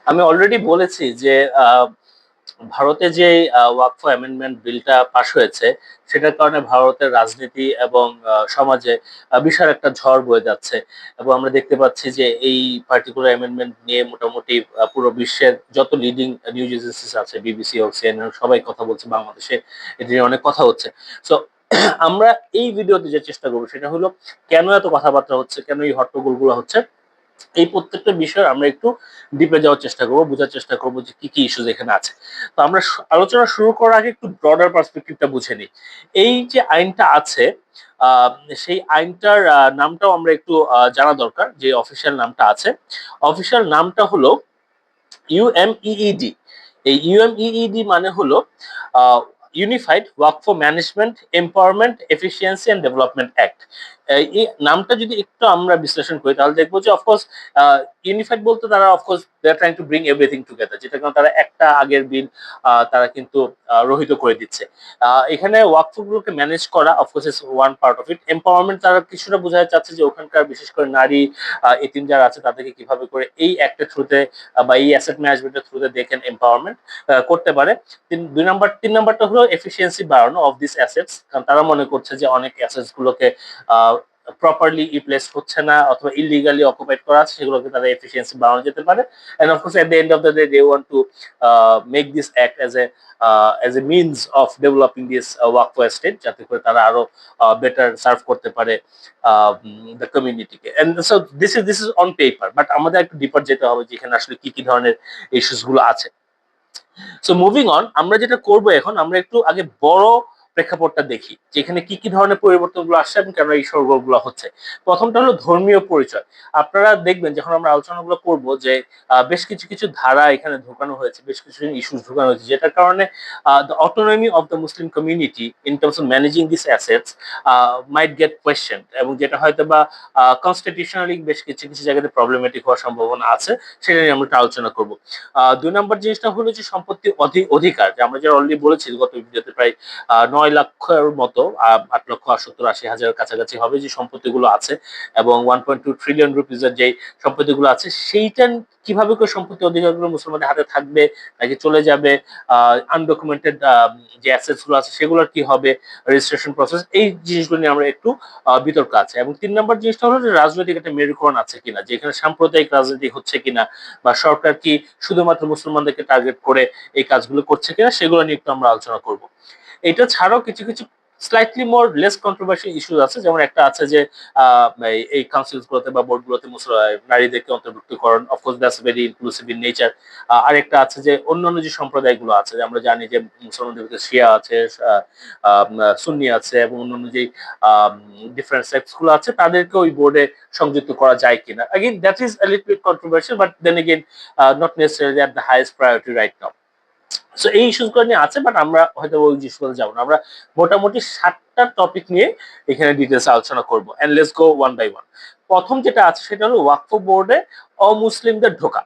আমি অলরেডি বলেছি যে ভারতে যে ওয়াকফ অ্যামেন্ডমেন্ট বিলটা পাশ হয়েছে, সেটার কারণে ভারতের রাজনীতি এবং সমাজে বিশাল একটা ঝড় বয়ে যাচ্ছে। এবং আমরা দেখতে পাচ্ছি যে এই পার্টিকুলার অ্যামেন্ডমেন্ট নিয়ে মোটামুটি পুরো বিশ্বের যত লিডিং নিউজ এজেন্সিস আছে, বিবিসি হোক, সিএনএন, সবাই কথা বলছে, বাংলাদেশে এটা নিয়ে অনেক কথা হচ্ছে। সো আমরা এই ভিডিওতে যে চেষ্টা করবো সেটা হলো কেন এত কথাবার্তা হচ্ছে, কেন এই হট্টগোল গুলো হচ্ছে, এই প্রত্যেকটা বিষয় আমরা একটু ডিপে যাওয়ার চেষ্টা করবো, বোঝার চেষ্টা করবো যে কি কি ইস্যুজ এখানে আছে। তো আমরা আলোচনা শুরু করার আগে একটু ব্রডার পার্সপেক্টিভটা বুঝে নিই। এই যে আইনটা আছে, আহ, সেই আইনটার নামটাও আমরা একটু জানা দরকার। যে অফিসিয়াল নামটা আছে, অফিসিয়াল নামটা হলো ইউএমইইডি। এই ইউএমইইডি মানে হলো unified Waqf management empowerment efficiency and development act. এই নামটা যদি একটু আমরা বিশ্লেষণ করি তাহলে দেখবো যে অফকোর্স ইউনিফাইড বলতে তারা of course they are trying to bring everything together, যেটা কারণে তারা একটা আগের বিল তারা কিন্তু রহিত করে দিচ্ছে। এখানে ওয়াকফ গুলোকে ম্যানেজ করা of course is one part of it. Empowerment তারা কিছুটা বোঝাতে চাচ্ছে যে ওখানকার বিশেষ করে নারী এতিম যারা আছে তাদেরকে কিভাবে করে এই অ্যাক্টের থ্রুতে বা এই অ্যাসেট ম্যানেজমেন্টের থ্রুতে দেখেন এম্পাওয়ারমেন্ট করতে পারে। তিন নাম্বারটা হলো এফিসিয়েন্সি বাড়ানো অফ দিস অ্যাসেটস, কারণ তারা মনে করছে যে অনেক অ্যাসেটস গুলোকে প্রপারলি ইউটিলাইজ হচ্ছে না অথবা ইলিগালি অকুপাইড করা আছে, সেগুলোকে তারা এফিসিয়েন্সি বাড়ানো যেতে পারে। And of course at the end of the day they want to make this act as a means of developing this Waqf estate, যাতে করে তারা আরো বেটার সার্ভ করতে পারে দ্য কমিউনিটিকে। And so this is on paper, but আমাদের একটু ডিপার যেতে হবে যে এখানে আসলে কি কি ধরনের ইস্যুস গুলো আছে। সো মুভিং অন, আমরা যেটা করব এখন, আমরা একটু আগে বড় প্রেক্ষাপটটা দেখি যে এখানে কি কি ধরনের পরিবর্তনগুলো আসছে এবং কেন এই সরগোলগুলো হচ্ছে। প্রথমটা হলো ধর্মীয় পরিচয়। আপনারা দেখবেন যখন আমরা আলোচনাগুলো করব যে বেশ কিছু কিছু ধারা এখানে ঢোকানো হয়েছে, বেশ কিছু ইস্যুস ঢোকানো হয়েছে, যেটার কারণে the autonomy of the Muslim community in terms of managing this assets might get question, এবং যেটা হয়তো বা কনস্টিটিউশনালি বেশ কিছু কিছু জায়গাতে প্রবলেমেটিক হওয়ার সম্ভাবনা আছে। সেটা নিয়ে আমরা একটু আলোচনা করবো। দুই নম্বর জিনিসটা হলো যে সম্পত্তি অধিকার, যে আমরা যেটা অলরেডি বলেছি গত ভিডিওতে, প্রায় 9 লাখের মতো, 8,70,80,000 কাছাকাছি হবে যে সম্পত্তিগুলো আছে, এবং 1.2 ট্রিলিয়ন রুপিজের যে সম্পত্তিগুলো আছে, সেইটা কিভাবে করে সম্পত্তি অধিকারগুলো মুসলমানদের হাতে থাকবে নাকি চলে যাবে, আনডকুমেন্টেড যে অ্যাসেটস গুলো আছে সেগুলোর কি হবে, রেজিস্ট্রেশন প্রসেস, এই জিনিসগুলো নিয়ে আমরা একটু বিতর্ক আছে। এবং তিন নম্বর জিনিসটা হলো যে রাজনৈতিক একটা মেরুকরণ আছে কিনা, যে এখানে সাম্প্রদায়িক রাজনীতি হচ্ছে কিনা, বা সরকার কি শুধুমাত্র মুসলমানদেরকে টার্গেট করে এই কাজগুলো করছে কিনা, সেগুলো নিয়ে একটু আমরা আলোচনা করব। এটা ছাড়াও কিছু কিছু স্লাইটলি মোর লেস কন্ট্রোভার্সিয়াল ইস্যু আছে, যেমন একটা আছে যে এই কাউন্সিল গুলোতে বা বোর্ড গুলোতে নারীদেরকে অন্তর্ভুক্তিকরণ, of course that's very inclusive in nature. আরেকটা আছে যে অন্যান্য যে সম্প্রদায়গুলো আছে, যে আমরা জানি যে মুসলমানদের ভিতরে শিয়া আছে, সুন্নি আছে, এবং অন্যান্য যে ডিফারেন্ট সেক্টস গুলো আছে তাদেরকে ওই বোর্ডে সংযুক্ত করা যায় কিনা। Again, that is a little bit controversial, but then again, not necessarily at the highest priority right now. So এই ইস্যুসগুলো নিয়ে আছে, বাট আমরা হয়তো ওই জিনিসগুলো যাবো না। আমরা মোটামুটি 7টা টপিক নিয়ে এখানে ডিটেলস আলোচনা করবো, and let's go one by one. প্রথম যেটা আছে সেটা হলো ওয়াকফ বোর্ডে অমুসলিমদের ঢোকা।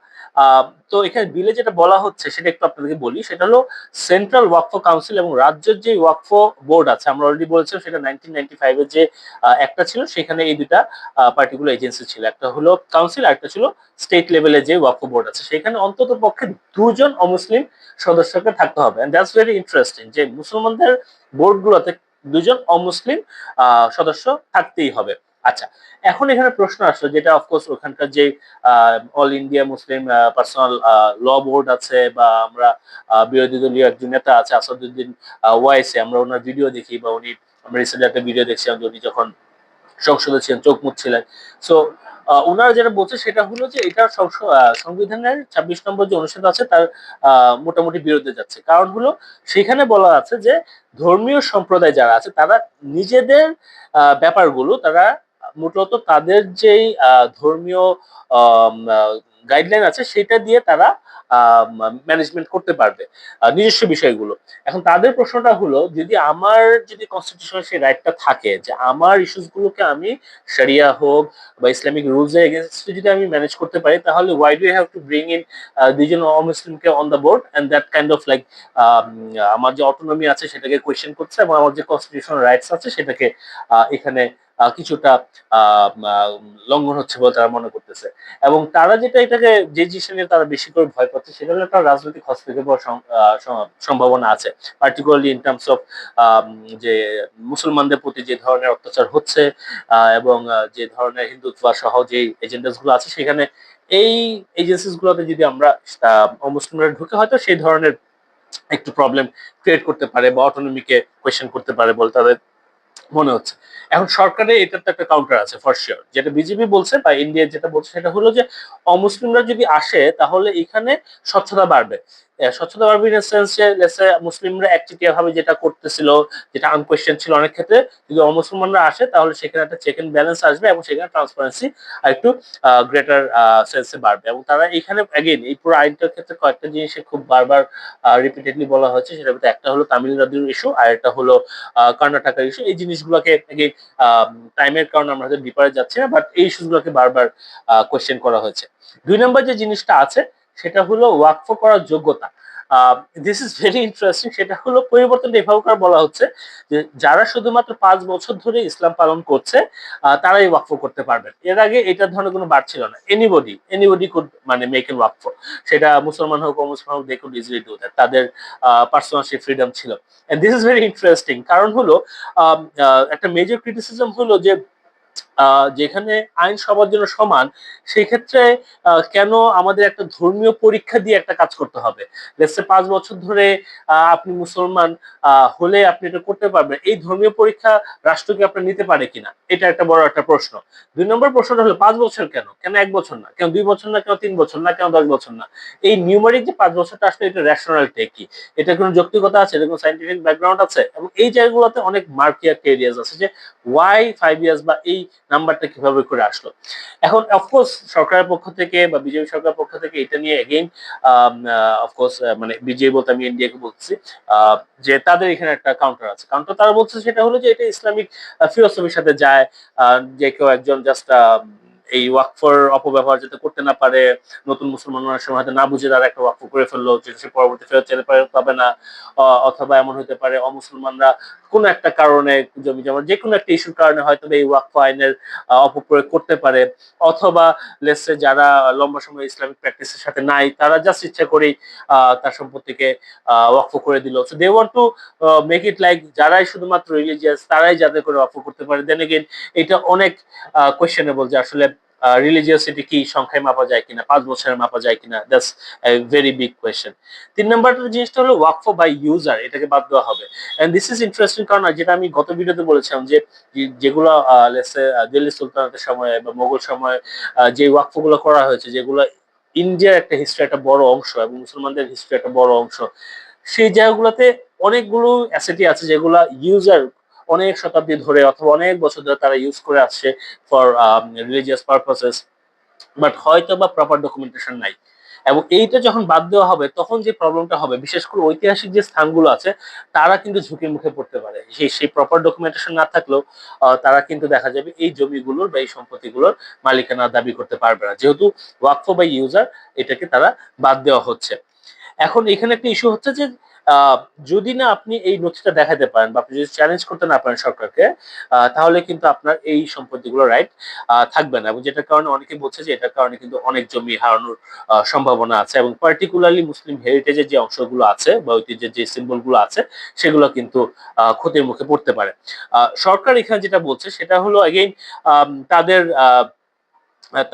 তো এখানে বিলে যেটা বলা হচ্ছে সেটা একটু আপনাদেরকে বলি। সেটা হলো সেন্ট্রাল ওয়াকফ কাউন্সিল এবং রাজ্যের যে ওয়াকফ বোর্ড আছে, আমরা অলরেডি বলেছিলাম সেটা 1995 এর যে একটা ছিল, সেখানে এই দুটা পার্টিকুলার এজেন্সি ছিল, একটা হলো কাউন্সিল আর একটা ছিল স্টেট লেভেলে যে ওয়াকফ বোর্ড আছে। সেখানে অন্তত পক্ষে 2জন অমুসলিম সদস্যকে থাকতে হবে। এন্ড দ্যাটস ভেরি ইন্টারেস্টিং যে মুসলমানদের বোর্ডগুলোতে 2জন অমুসলিম সদস্য থাকতেই হবে। আচ্ছা, এখন এখানে প্রশ্ন আসলো, যেটা অফকোর্স ওখানকার যে অল ইন্ডিয়া মুসলিম পার্সোনাল ল বোর্ড আছে, বা আমরা বিরোধী দলীয় একজন নেতা আছে আসাদুদ্দিন ওয়াইসি, আমরা ওনার ভিডিও দেখি, বা উনি, আমরা রিসেন্টলি একটা ভিডিও দেখছিলাম যে উনি যখন সংসদে ছিলেন চোখ মুচ্ছিলেন। সো ওনারা যেটা বলছে সেটা হলো যে এটা সংবিধানের 26 নম্বর যে অনুচ্ছেদ আছে তার মোটামুটি বিরুদ্ধে যাচ্ছে। কারণ হলো সেখানে বলা আছে যে ধর্মীয় সম্প্রদায় যারা আছে তারা নিজেদের ব্যাপারগুলো তারা মূলত তাদের যেই ধর্মীয় গাইডলাইন আছে সেটা দিয়ে তারা ম্যানেজমেন্ট করতে পারবে নিজস্ব বিষয়গুলো। এখন তাদের প্রশ্নটা হলো, যদি কনস্টিটিউশনে সেই রাইটটা থাকে যে আমার ইস্যুস গুলোকে আমি শরিয়া হোক বা ইসলামিক রুলস এর এগেইনস্টে যদি আমি ম্যানেজ করতে পারি, তাহলে why do have to bring in দুইজন অমুসলিমকে on the board, and that kind of like আমার যে অটোনমি আছে সেটাকে কোয়েশ্চেন করছে, এবং আমার যে কনস্টিটিউশনাল রাইটস আছে সেটাকে এখানে কিছুটা লঙ্ঘন হচ্ছে বলে তারা মনে করতেছে। এবং তারা যেটা এটাকে যে জিনিসটা নিয়ে তারা বেশি করে ভয় পাচ্ছে সেটা হলো একটা রাজনৈতিক হস্তক্ষেপ হওয়ার সম্ভাবনা আছে, পার্টিকুলারলি ইন টার্মস অফ যে মুসলমানদের প্রতি যে ধরনের অত্যাচার হচ্ছে এবং যে ধরনের হিন্দুত্ব সহ যে এজেন্ডাস গুলো আছে সেখানে এই এজেন্সিস গুলোতে যদি আমরা অমুসলিমরা ঢুকে হয়তো সেই ধরনের একটু প্রবলেম ক্রিয়েট করতে পারে বা অটোনমিকে কোয়েশ্চেন করতে পারে বলে তাদের মনে হচ্ছে। এখন সরকারের এটার তো একটা কাউন্টার আছে ফর শিওর, যেটা বিজেপি বলছে বা ইন্ডিয়া যেটা বলছে সেটা হলো যে অমুসলিমরা যদি আসে তাহলে এখানে স্বচ্ছতা বাড়বে। স্বচ্ছতা বাড়বে ইন সেন্স যে মুসলিমরা একচেটিয়া ভাবে যেটা করতেছিল, যেটা আনকোয়েশ্চেন ছিল অনেক ক্ষেত্রে, যদি অমুসলমানরা আসে তাহলে সেখানে একটা চেক এন্ড ব্যালেন্স আসবে এবং সেখানে ট্রান্সপারেন্সি আর একটু গ্রেটার সেন্সে বাড়বে। এবং তারা এখানে অ্যাগেন এই পুরো আইনটার ক্ষেত্রে কয়েকটা জিনিসে খুব বারবার রিপিটেডলি বলা হয়েছে, সেটার ভিতরে একটা হলো তামিলনাড়ুর ইস্যু আর একটা হলো কর্ণাটকের ইস্যু। এই জিনিসগুলোকে টাইমের কারণে আমরা হয়তো ডিপারে যাচ্ছি না, বাট এই ইস্যুগুলোকে বারবার কোয়েশ্চেন করা হয়েছে। 2 নম্বর যে জিনিসটা আছে সেটা হলো ওয়াকফ করার যোগ্যতা। This is very interesting. সেটা হলো পরিবর্তনটা এভাবে করে বলা হচ্ছে যে যারা শুধুমাত্র 5 বছর ধরে ইসলাম পালন করছে তারাই ওয়াকফ করতে পারবেন। এর আগে এটার ধরনের কোনো বার ছিল না, এনিবডি কুড মানে মেক এন ওয়াকফ। সেটা মুসলমান হোক অমুসলমান হোক, they could easily do that, তাদের পার্সোনাল সেই ফ্রিডম ছিল। And this is very interesting, কারণ হলো একটা মেজর ক্রিটিসিজম হলো যে যেখানে আইন সবার জন্য সমান, সেই ক্ষেত্রে কেন আমাদের একটা ধর্মীয় পরীক্ষা দিয়ে একটা কাজ করতে হবে? লেটস সে 5 বছর ধরে আপনি মুসলমান হলে আপনি এটা করতে পারবেন, এই ধর্মীয় পরীক্ষা রাষ্ট্রকে আপনার নিতে পারে কিনা, এটা একটা বড় একটা প্রশ্ন। 2 নম্বর প্রশ্নটা হলো 5 বছর কেন, 1 বছর না, কেন 2 বছর না, কেন 3 বছর না, কেন 10 বছর না? এই নিউমারিক যে 5 বছরটা আসলে এটা রেশনালিটি কি, এটা কোনো যৌক্তিকতা আছে, এটা কোনো সাইন্টিফিক ব্যাকগ্রাউন্ড আছে? এবং এই জায়গাগুলোতে অনেক মার্কি একটা এরিয়াস আছে যে ওয়াই 5 ইয়ার্স বা এই নাম্বারটা কিভাবে করে আসলো। এখন অফকোর্স সরকারের পক্ষ থেকে বা বিজেপি সরকারের পক্ষ থেকে এটা নিয়ে এগেইন অফকোর্স মানে বিজেপি বলতে আমি ইন্ডিয়াকে বলছি, যে তাদের এখানে একটা কাউন্টার আছে। কাউন্টার তারা বলছে সেটা হলো যে এটা ইসলামিক ফিলোসফির সাথে যায়। যে কেউ একজন জাস্ট এই ওয়াকফর অপব্যবহার যাতে করতে না পারে, নতুন মুসলমানরা সময় হয়তো না বুঝে তারা একটা ওয়াকফ করে ফেললো যেটা সে পরবর্তী ফেরত চাইলে পাবে না। অথবা এমন হতে পারে অমুসলমানরা কোনো একটা কারণে জমি জমা যে কোনো একটা ইস্যুর কারণে হয়তো এই ওয়াকফ আইনের অপপ্রয়োগ করতে পারে। অথবা লেসে যারা লম্বা সময় ইসলামিক প্র্যাকটিসের সাথে নাই, তারা জাস্ট ইচ্ছা করেই তার সম্পত্তিকে ওয়াকফ করে দিল। So they want to make it like যারাই শুধুমাত্র রিলিজিয়াস তারাই যাতে করে ওয়াকফ করতে পারে। দেন এগেইন এটা অনেক কোয়েশ্চেনেবল যে আসলে রিলিজিয়াসিটি কি সংখ্যায় মাপা যায় কিনা, 5 বছরে মাপা যায় কিনা, দ্যাটস ভেরি বিগ কোয়েশ্চেন। 3 নম্বর জিনিসটা হলো ওয়াকফ বাই ইউজার, এটাকে বাদ দেওয়া হবে। এন্ড দিস ইজ ইন্টারেস্টিং, কারণ যেটা আমি গত ভিডিওতে বলেছিলাম যে যেগুলো দিল্লি সুলতানাতের সময় বা মোগল সময় যে ওয়াকফ গুলো করা হয়েছে, যেগুলো ইন্ডিয়ার একটা হিস্ট্রি একটা বড় অংশ এবং মুসলমানদের হিস্ট্রি একটা বড় অংশ, সেই জায়গাগুলোতে অনেকগুলো অ্যাসেটই আছে যেগুলো ইউজার অনেক শতাব্দী ধরে অথবা অনেক বছর ধরে তারা ইউজ করে আসছে ফর রিলিজিয়াস পারপাসেস, বাট হয়তো বা প্রপার ডকুমেন্টেশন নাই। এবং এইটা যখন বাদ দেওয়া হবে তখন যে প্রবলেমটা হবে, বিশেষ করে ঐতিহাসিক যে স্থানগুলো আছে তারা কিন্তু ঝুঁকির মুখে পড়তে পারে। সেই প্রপার ডকুমেন্টেশন না থাকলেও তারা কিন্তু দেখা যাবে এই জমিগুলোর বা এই সম্পত্তিগুলোর মালিকানা দাবি করতে পারবে না, যেহেতু ওয়াকফ বাই ইউজার এটাকে তারা বাদ দেওয়া হচ্ছে। এখন এখানে একটা ইস্যু হচ্ছে যে আহ, যদি না আপনি এই নথিটা দেখাতে পারেন বা আপনি যদি চ্যালেঞ্জ করতে না পারেন সরকারকে, তাহলে কিন্তু আপনার এই সম্পত্তিগুলো রাইট থাকবে না। এবং যেটার কারণে অনেকে বলছে যে এটার কারণে কিন্তু অনেক জমি হারানোর সম্ভাবনা আছে, এবং পার্টিকুলারলি মুসলিম হেরিটেজের যে অংশগুলো আছে বা ঐতিহ্যের যে সিম্বল গুলো আছে সেগুলো কিন্তু ক্ষতির মুখে পড়তে পারে। সরকার এখানে যেটা বলছে সেটা হলো এগেইন তাদের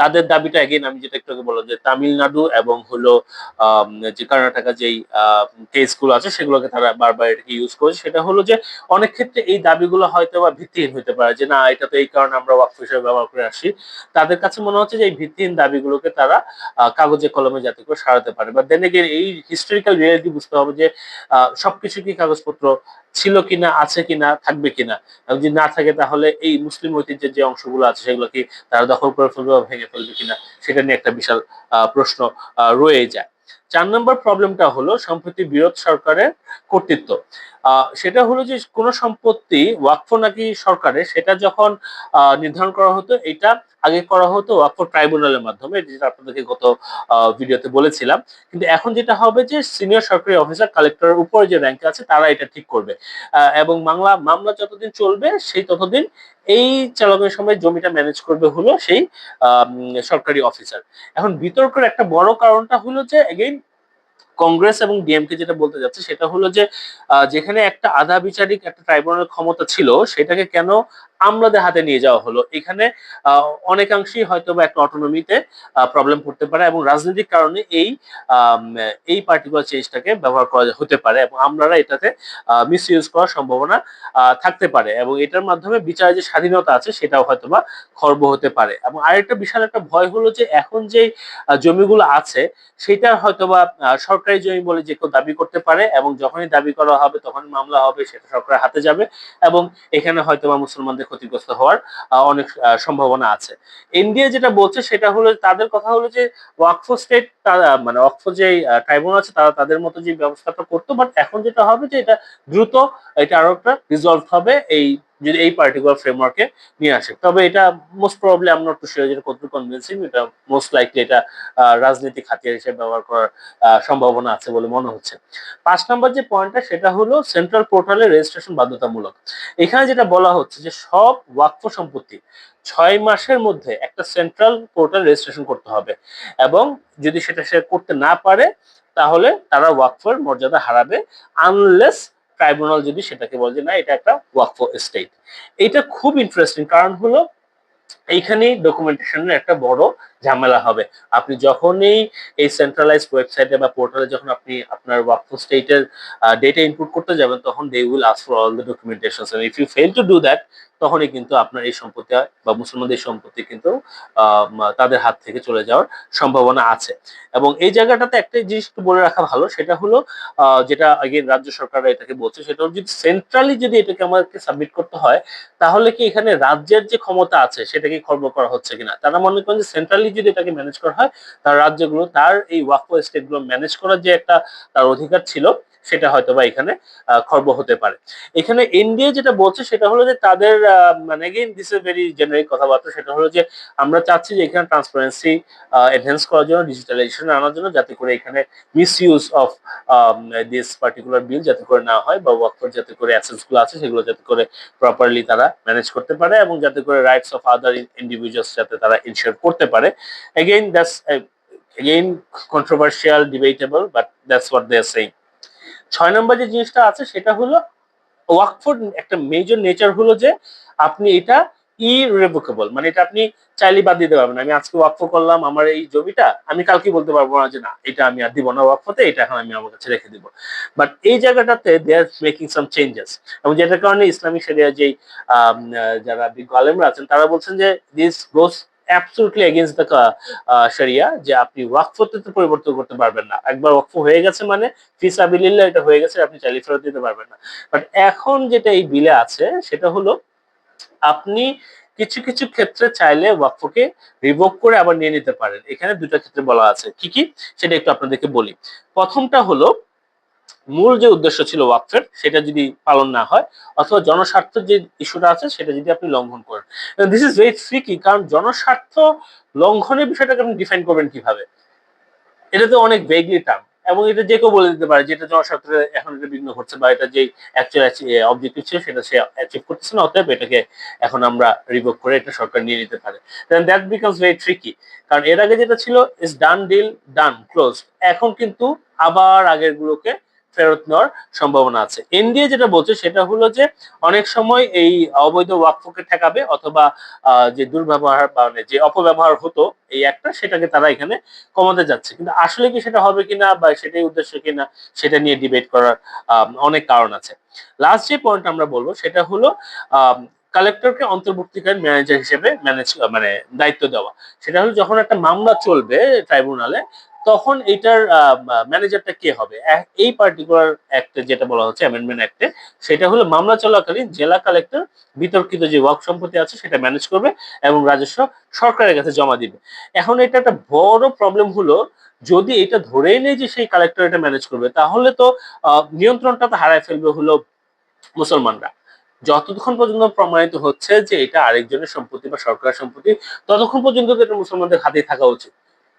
তাদের দাবিটা এগেইন আমি যেটা একটু আগে বললাম যে তামিলনাড়ু এবং হলো আম, যে কর্ণাটকা যেই কেসগুলো আছে সেগুলোকে তারা বারবার এটাকে ইউজ করেছে। সেটা হলো যে অনেক ক্ষেত্রে এই দাবিগুলো হয়তো বা ভিত্তিহীন হতে পারে, যে না এটা তো এই কারণে আমরা ওয়াকফ হিসেবে ব্যবহার করে আসি। তাদের কাছে মনে হচ্ছে যে এই ভিত্তিহীন দাবিগুলোকে তারা কাগজে কলমে যাতে করে সারাতে পারে। বা দেন এগেইন এই হিস্টোরিক্যাল রিয়েলিটি বুঝতে হবে যে সবকিছু কি কাগজপত্র ছিল কিনা, আছে কিনা, থাকবে কিনা। এবং যদি না থাকে তাহলে এই মুসলিম ঐতিহ্যের যে অংশগুলো আছে সেগুলো কি তারা দখল করে ফেলবে বা ভেঙে ফেলবে কিনা, সেটা নিয়ে একটা বিশাল প্রশ্ন রয়ে যায়। 4 নম্বর প্রবলেমটা হলো সম্প্রতি বিরোধ সরকারের কর্তৃত্ব। সেটা হলো যে কোন সম্পত্তি ওয়াকফ নাকি সরকারের, সেটা যখন নির্ধারণ করা হতো, এটা আগে করা হতো ওয়াকফ ট্রাইব্যুনালের মাধ্যমে, যেটা আপনাদেরকে গত ভিডিওতে বলেছিলাম। কিন্তু এখন যেটা হবে যে সিনিয়র সরকারি অফিসার কালেক্টরের উপরে যে র্যাঙ্কে আছে তারা এটা ঠিক করবে, এবং মামলা যতদিন চলবে সেই ততদিন এই চালকের সময় জমিটা ম্যানেজ করবে হলো সেই সরকারি অফিসার। এখন বিতর্কের একটা বড় কারণটা হলো যে এগেইন কংগ্রেস এবং ডিএমকে যেটা বলতে যাচ্ছে সেটা হলো যে যেখানে একটা আধা বিচারিক একটা ট্রাইব্যুনাল ক্ষমতা ছিল, সেটাকে কেন আমলাদের হাতে নিয়ে যাওয়া হলো। এখানে অনেকাংশেই হয়তো বা একটা অটোনমিতে প্রবলেম করতে পারে, এবং রাজনৈতিক কারণে আম, এই পার্টিকুলার চেঞ্জটাকে ব্যবহার করা হতে পারে, এবং আমলারা এটাতে মিস ইউজ করার সম্ভাবনা থাকতে পারে, এবং এটার মাধ্যমে বিচারের যে স্বাধীনতা আছে সেটাও হয়তো বা খর্ব হতে পারে। এবং আরেকটা বিশাল একটা ভয় হলো যে এখন যে জমিগুলো আছে সেটা হয়তোবা সরকারি জমি বলে যে কেউ দাবি করতে পারে, এবং যখনই দাবি করা হবে তখন মামলা হবে, সেটা সরকারের হাতে যাবে, এবং এখানে হয়তোবা মুসলমানদের ক্ষতিগ্রস্ত হওয়ার অনেক সম্ভাবনা আছে। ইন্ডিয়া যেটা বলছে সেটা হলো, তাদের কথা হলো যে ওয়াকফ স্টেট, তারা মানে ওয়াকফ যে ট্রাইব্যুনাল আছে তারা তাদের মতো যে ব্যবস্থাটা করতো, বাট এখন যেটা হবে যে এটা দ্রুত, এটা আরো একটা রিজলভ হবে এই যদি এই পার্টিকুলার ফ্রেমওয়ার্কে নিয়ে আসে। তবে এটা most probably I am not too sure যেটা কতটুকু কনভিন্সিং, এটা মোস্ট লাইকলি এটা রাজনৈতিক হাতিয়ার হিসেবে ব্যবহার করার সম্ভাবনা আছে বলে মনে হচ্ছে। 5 নম্বর যে পয়েন্টটা সেটা হলো সেন্ট্রাল পোর্টালে রেজিস্ট্রেশন বাধ্যতামূলক। এখানে যেটা বলা হচ্ছে যে সব ওয়াকফ সম্পত্তি 6 মাসের মধ্যে একটা সেন্ট্রাল পোর্টাল রেজিস্ট্রেশন করতে হবে, এবং যদি সেটা সে করতে না পারে তাহলে তারা ওয়াকফের মর্যাদা হারাবে, আনলেস ট্রাইব্যুনাল যদি সেটাকে বলে যে না এটা একটা ওয়াকফ এস্টেট। এটা খুব ইন্টারেস্টিং, কারণ হলো এইখানেই ডকুমেন্টেশনের একটা বড় ঝামেলা হবে। আপনি যখনই এই সেন্ট্রালাইজড ওয়েবসাইটে বা পোর্টালে যখন আপনি আপনার ওয়াকফ স্টেটের ডেটা ইনপুট করতে যাবেন, তখন they will ask for all the documentation, and if you fail to do that, তখনই কিন্তু আপনার এই সম্পত্তি বা মুসলমানদের সম্পত্তি কিন্তু তাদের হাত থেকে চলে যাওয়ার সম্ভাবনা আছে। এবং এই জায়গাটাতে একটা জিনিস একটু বলে রাখা ভালো, সেটা হলো যেটা আগে রাজ্য সরকাররা এটাকে বলছে, সেটা হলো যদি সেন্ট্রালি যদি এটাকে আমাদেরকে সাবমিট করতে হয়, তাহলে কি এখানে রাজ্যের যে ক্ষমতা আছে সেটাকে খর্ব করা হচ্ছে কিনা। তারা মনে করেন যে সেন্ট্রালি যদি এটাকে ম্যানেজ করা হয়, তার রাজ্যগুলো তার এই ওয়াকফ স্টেট গুলো ম্যানেজ করার যে একটা তার অধিকার ছিল সেটা হয়তো বা এখানে খর্ব হতে পারে। এখানে এনডিএ যেটা বলছে সেটা হলো যে তাদের মানে again this a very generic কথাবার্তা, সেটা হলো যে আমরা চাচ্ছি যে এখানে ট্রান্সপারেন্সি এনহ্যান্স করার জন্য, ডিজিটালাইজেশন আনার জন্য, যাতে করে এখানে misuse of this particular bill যাতে করে না হয়, বা ওয়াকফ যাতে করে অ্যাসেটস গুলো আছে সেগুলো যাতে করে প্রপারলি তারা ম্যানেজ করতে পারে, এবং যাতে করে রাইটস অফ আদার ইন্ডিভিজুয়ালস যাতে তারা ইনশিওর করতে পারে। Again that's again controversial, debatable, but that's what they are saying. 6 number যে জিনিসটা আছে সেটা হলো ওয়াকফোর একটা মেজর নেচার হলো যে আপনি এটা ইরেভোকেবল, মানে এটা আপনি চাইলে বাদ দিতে পারবেন। আমি আজকে ওয়াকফ করলাম আমার এই জমিটা, আমি কালকে বলতে পারবো না যে না এটা আমি আর দিব না ওয়াকফতে, এটা এখন আমি আমার কাছে রেখে দিব। বাট এই জায়গাটাতে দে আর মেকিং সাম চেঞ্জেস, এবং যেটার কারণে ইসলামিক শরিয়া যেই যারা বিজ্ঞ আলেমরা আছেন তারা বলছেন যে this goes absolutely against the শরিয়া, যে আপনি ওয়াকফতে তো পরিবর্তন করতে পারবেন না, একবার ওয়াকফ হয়ে গেছে মানে ফিসাবিলিল্লাহ এটা হয়ে গেছে, আপনি চাইলে ফেরত দিতে পারবেন না। বাট এখন যেটা এই বিলে আছে সেটা হলো আপনি কিছু কিছু ক্ষেত্রে চাইলে ওয়াকফকে রিভোক করে আবার নিয়ে নিতে পারেন। এখানে দুটো ক্ষেত্রে বলা আছে, কি কি সেটা একটু আপনাদেরকে বলি। প্রথমটা হলো মূল যে উদ্দেশ্য ছিল ওয়াকফের সেটা যদি পালন না হয়, অথবা জনস্বার্থের যে ইস্যুটা আছে সেটা যদি আপনি লঙ্ঘন করেন। দিস ইজ ভেরি ট্রিকি, কারণ জনস্বার্থ লঙ্ঘনের বিষয়টাকে আপনি ডিফাইন করবেন কিভাবে, এটা তো অনেক ভেগলি টার্ম, এবং এটা যে কেউ বলে দিতে পারে যে এটা জনস্বার্থে এখন এটা বিঘ্ন ঘটছে, বা এটা যে অ্যাকচুয়াল অবজেক্টিভ ছিল সেটা সে অ্যাচিভ করতেছে না, অতএব এটাকে এখন আমরা রিভোক করে এটা সরকার নিয়ে নিতে পারে। Then that becomes very tricky, কারণ এর আগে যেটা ছিল is done deal done close, এখন কিন্তু আবার আগের গুলোকে ফেরত নেওয়ার সম্ভাবনা আছে। এনডিএ যেটা বলছে সেটা হলো যে অনেক সময় এই অবৈধ ওয়াকফকে ঠেকাবে, অথবা যে দুর্ব্যবহার বা মানে যে অপব্যবহার হতো এই একটা, সেটাকে তারা এখানে কমাতে যাচ্ছে। কিন্তু আসলে কি সেটা হবে কিনা বা সেটাই উদ্দেশ্য কিনা, সেটা নিয়ে ডিবেট করার অনেক কারণ আছে। লাস্ট যে পয়েন্ট আমরা বলবো সেটা হলো কালেক্টরকে অন্তর্বর্তীকালীন ম্যানেজার হিসেবে মানে দায়িত্ব দেওয়া। সেটা হলো যখন একটা মামলা চলবে ট্রাইব্যুনালে, তখন এটার ম্যানেজারটা কে হবে? এই পার্টিকুলার অ্যাক্টে যেটা বলা হচ্ছে অ্যামেন্ডমেন্ট অ্যাক্টে, সেটা হলো মামলা চলাকালীন জেলা কালেক্টর বিতর্কিত যে ওয়াক্ফ সম্পত্তি আছে সেটা ম্যানেজ করবে এবং রাজস্ব সরকারের কাছে জমা দিবে। এখন এটা একটা বড় প্রবলেম হলো, যদি এটা ধরেই নেই যে সেই কালেক্টর এটা ম্যানেজ করবে, তাহলে তো নিয়ন্ত্রণটা তো হারায় ফেলবে হলো মুসলমানরা। যতক্ষণ পর্যন্ত প্রমাণিত হচ্ছে যে এটা আরেকজনের সম্পত্তি বা সরকারের সম্পত্তি, ততক্ষণ পর্যন্ত তো এটা মুসলমানদের হাতেই থাকা উচিত।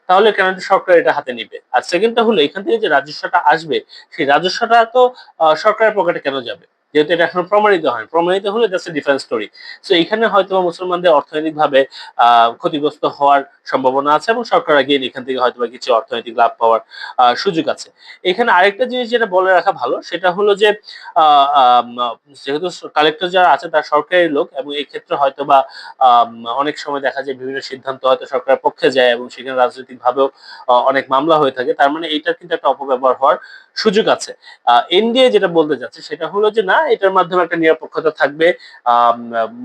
তাহলে কেন সরকার এটা হাতে নিবে? আর সেকেন্ডটা হলো, এখান থেকে যে রাজস্বটা আসবে, সেই রাজস্বটা তো সরকারের পকেটে কেন যাবে? যেহেতু এটা এখনো প্রমাণিত হয়, প্রমাণিত হলে that's a different story. So এখানে হয়তো মুসলমানদের অর্থনৈতিক ভাবে ক্ষতিগ্রস্ত হওয়ার সম্ভাবনা আছে এবং সরকার আগেই এখান থেকে হয়তো কিছু অর্থনৈতিক লাভ পাওয়ার সুযোগ আছে। এখানে আরেকটা জিনিস যেটা বলে রাখা ভালো, সেটা হলো যে আহ, আম, যেহেতু কালেক্টর যারা আছে তার সরকারি লোক, এবং এই ক্ষেত্রে হয়তো বা আম, অনেক সময় দেখা যায় বিভিন্ন সিদ্ধান্ত হয়তো সরকারের পক্ষে যায় এবং সেখানে রাজনৈতিক ভাবেও অনেক মামলা হয়ে থাকে। তার মানে এইটার কিন্তু একটা অপব্যবহার হওয়ার সুযোগ আছে। এনডিএ যেটা বলতে চাচ্ছে সেটা হলো যে না, এটার মাধ্যমে একটা নিরপেক্ষতা থাকবে।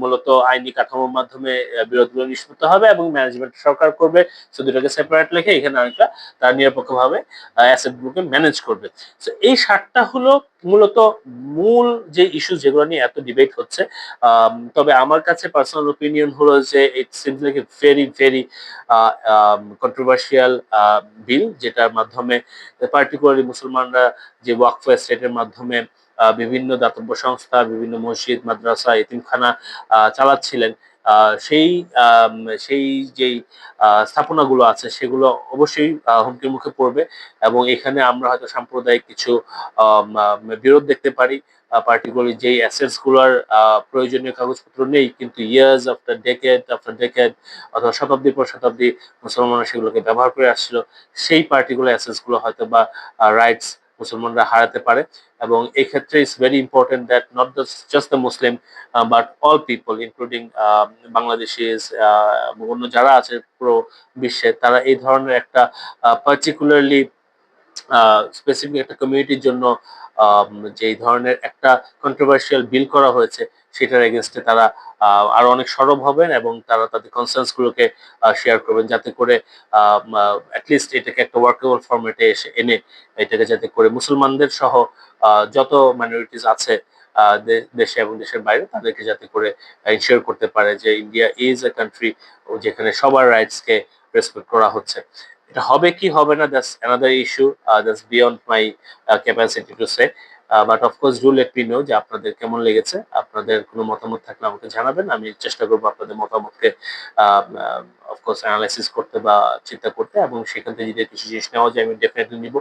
মূলত আইনি কাঠামোর মাধ্যমে বিরোধগুলো নিষ্পত্তি হবে এবং ম্যানেজমেন্ট সরকার করবে। সো দুটোকে সেপারেট রেখে এখানে অনেকটা তারা নিরপেক্ষভাবে অ্যাসেট গুলোকে ম্যানেজ করবে। তো এই সাতটা হলো মূলত মূল যে ইস্যু যেগুলো নিয়ে এত ডিবেট হচ্ছে। তবে আমার কাছে পার্সোনাল ওপিনিয়ন হলো যে it seems like a very very controversial bill, যেটার মাধ্যমে পার্টিকুলারলি মুসলমানরা যে ওয়াকফ এস্টেটের মাধ্যমে বিভিন্ন দাতব্য সংস্থা, বিভিন্ন মসজিদ, মাদ্রাসা, এতিমখানা চালাচ্ছিলেন, সেই সেই যেই স্থাপনাগুলো আছে সেগুলো অবশ্যই হুমকির মুখে পড়বে। এবং এখানে আমরা হয়তো সাম্প্রদায়িক কিছু বিরোধ দেখতে পারি, পার্টিকুলারলি যেই অ্যাসেটস গুলোর প্রয়োজনীয় কাগজপত্র নেই, কিন্তু ইয়ার্স আফটার ডেকেড অথবা শতাব্দীর পর শতাব্দী মুসলমানরা সেগুলোকে ব্যবহার করে আসছিল, সেই পার্টিকুলার অ্যাসেটস গুলো হয়তো বা রাইটস মুসলমানরা হারাতে পারে। এবং এই ক্ষেত্রে it's very important that not just the Muslim but all people including Bangladeshis, অন্য যারা আছে পুরো বিশ্বে, তারা এই ধরনের একটা পার্টিকুলারলি স্পেসিফিক একটা কমিউনিটির জন্য যে ধরনের একটা কন্ট্রোভার্সিয়াল বিল করা হয়েছে, সেটার এগেনস্টে তারা আরো অনেক সরব হবেন এবং তারা তাদের কনসার্নস গুলোকে শেয়ার করবেন, যাতে করে অ্যাটলিস্ট এটাকে একটা ওয়ার্কেবল ফরম্যাটে এসে এনে এটাকে যাতে করে মুসলমানদের সহ যত মাইনরিটিস আছে দেশে এবং দেশের বাইরে, তাদেরকে যাতে করে ইনশিওর করতে পারে যে ইন্ডিয়া ইজ এ কান্ট্রি যেখানে সবার রাইটস কে রেসপেক্ট করা হচ্ছে। এটা হবে কি হবে না, that's another issue, that's beyond my capacity to say. But of course do let me no যে আপনাদের কেমন লেগেছে। আপনাদের কোনো মতামত থাকলে আমাকে জানাবেন, আমি চেষ্টা করবো আপনাদের মতামতকে অফকোর্স অ্যানালাইসিস করতে বা চিন্তা করতে, এবং সেখান থেকে যদি কিছু জিনিস নেওয়া যায় আমি ডেফিনেটলি নিব,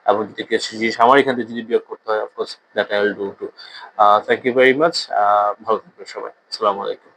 এবং যদি কিছু জিনিস আমার এখান থেকে যদি বিয়োগ করতে হয় of course that I will do too. Thank you very much. ভালো থাকবেন সবাই। আসসালামু আলাইকুম।